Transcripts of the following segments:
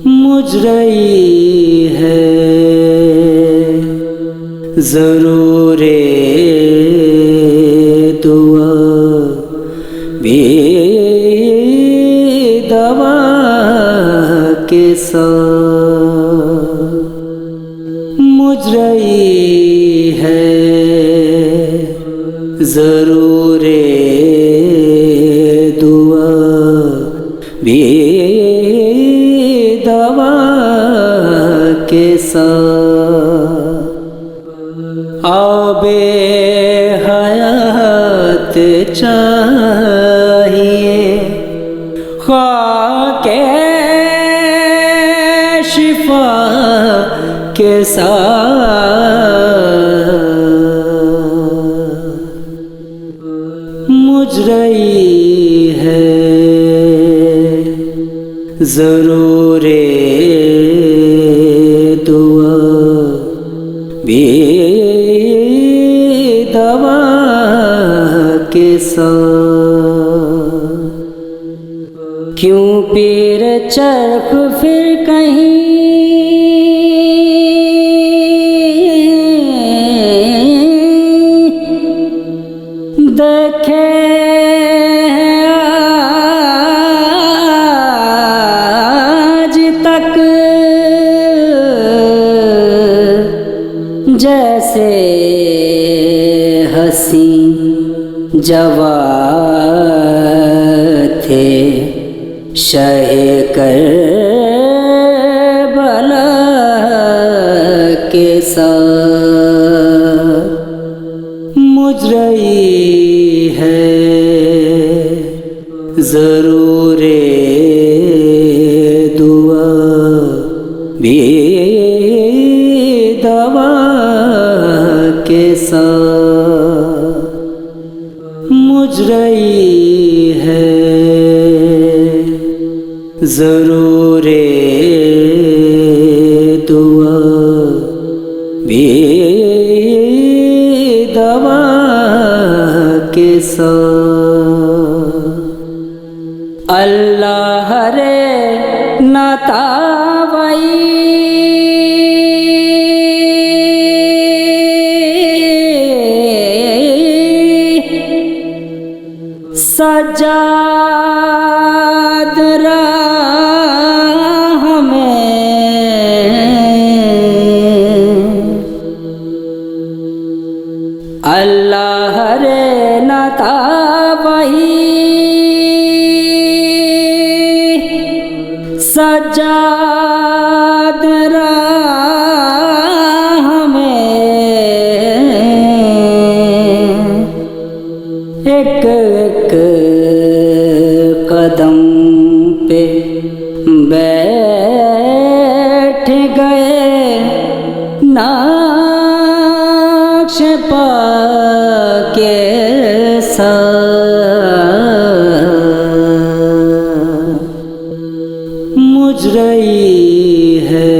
مجھ رہی ہے ضرور دعا بھی دوا کے ساتھ مجھ رہی ہے ضرور دعا بھی دوا کے ساتھ آب حیات چاہیے خاک شفا کے ساتھ مجھ رہی ہے ضرور دعا بھی دوا کے ساتھ کیوں پیر چرخ پھر کہیں دیکھے آج تک جیسے حسین جوان تھے شہ کربلا کے ساتھ مجھ رہی ہے ضرور دعا بھی دوا کے ساتھ مجھ رہی ہے ضرور دعا بھی دوا کے ساتھ اللہ رے نتاوئی سجاد راہ میں اللہ رے نتاوئی سجاد راہ میں ایک قدم پہ بیٹھ گئے نقش پا کے ساتھ مجھ رہی ہے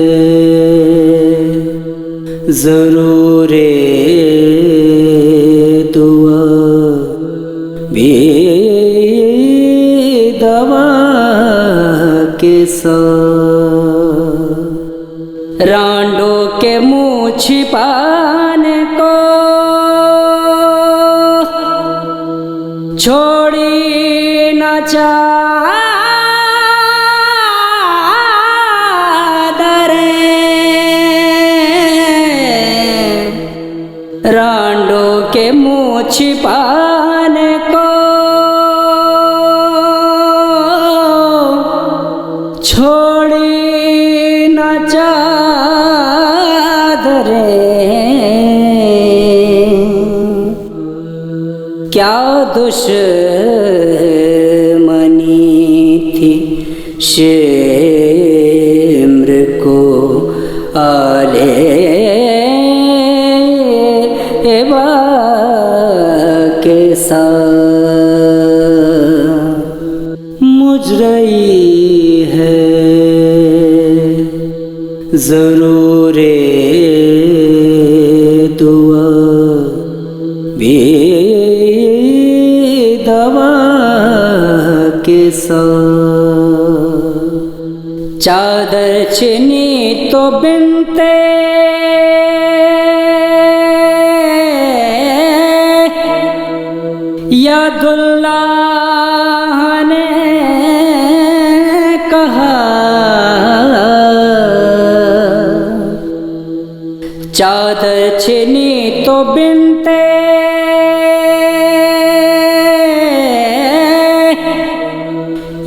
ضرور دعا بھی دوا کے ساتھ رانڈوں کے منہ چھپانے کو چھوڑی نہ چادریں رانڈوں کے منہ چھپانے کو چھوڑی نہ چادریں کیا دشمنی تھی شمر کو آلے ایبا کے ساتھ مجھ رہی ہے ضرور دعا بھی کے ساتھ چادر چنی تو بنتے یاد اللہ نے کہا چادر چنی تو بنتے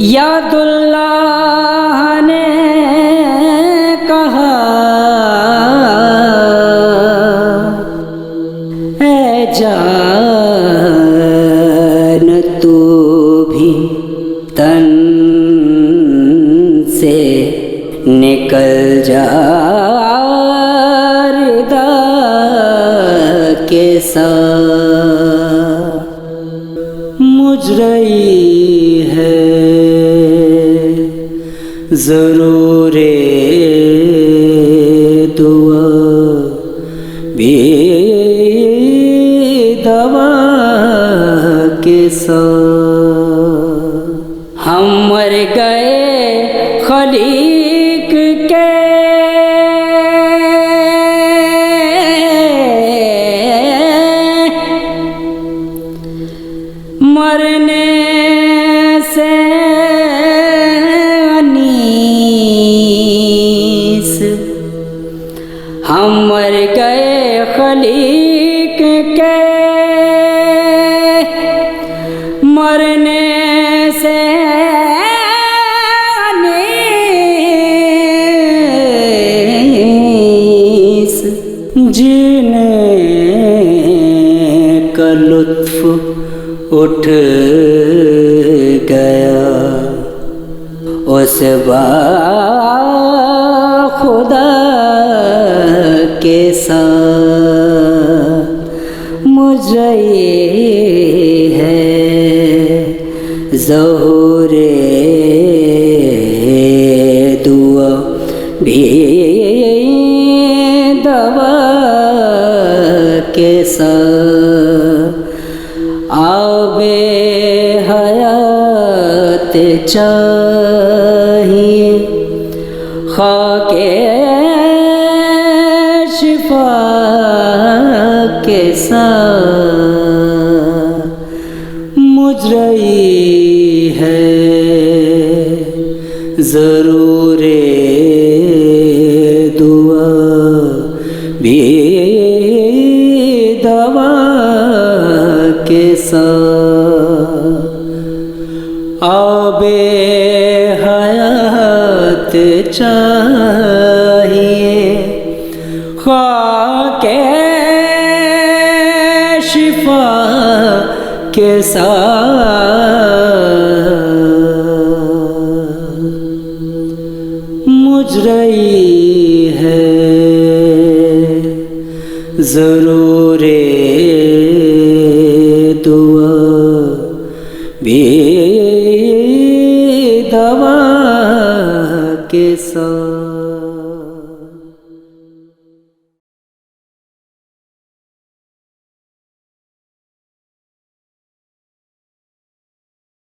یاد اللہ نے کہا اے جان تو بھی تن سے نکل جا ردا کے ساتھ مجھ رہی ہے ضرور دعا بھی دوا کے ساتھ ہم مر گئے خلیق کے مرنے سے انیس ہم مر گئے خلیق کے مرنے سے انیس جینے کا لطف اٹھ گیا اس با خدا کے ساتھ مجھ رہی ہے ظہور دعا بھی دوا کے ساتھ آب حیات چاہیے خاک شفا کے ساتھ مجھ رہی ہے ضرور دعا بھی دوا کے ساتھ آب حیات چاہیے خاک شفا کے ساتھ مجھ رہی ہے ضرور دعا بھی دوا کے ساتھ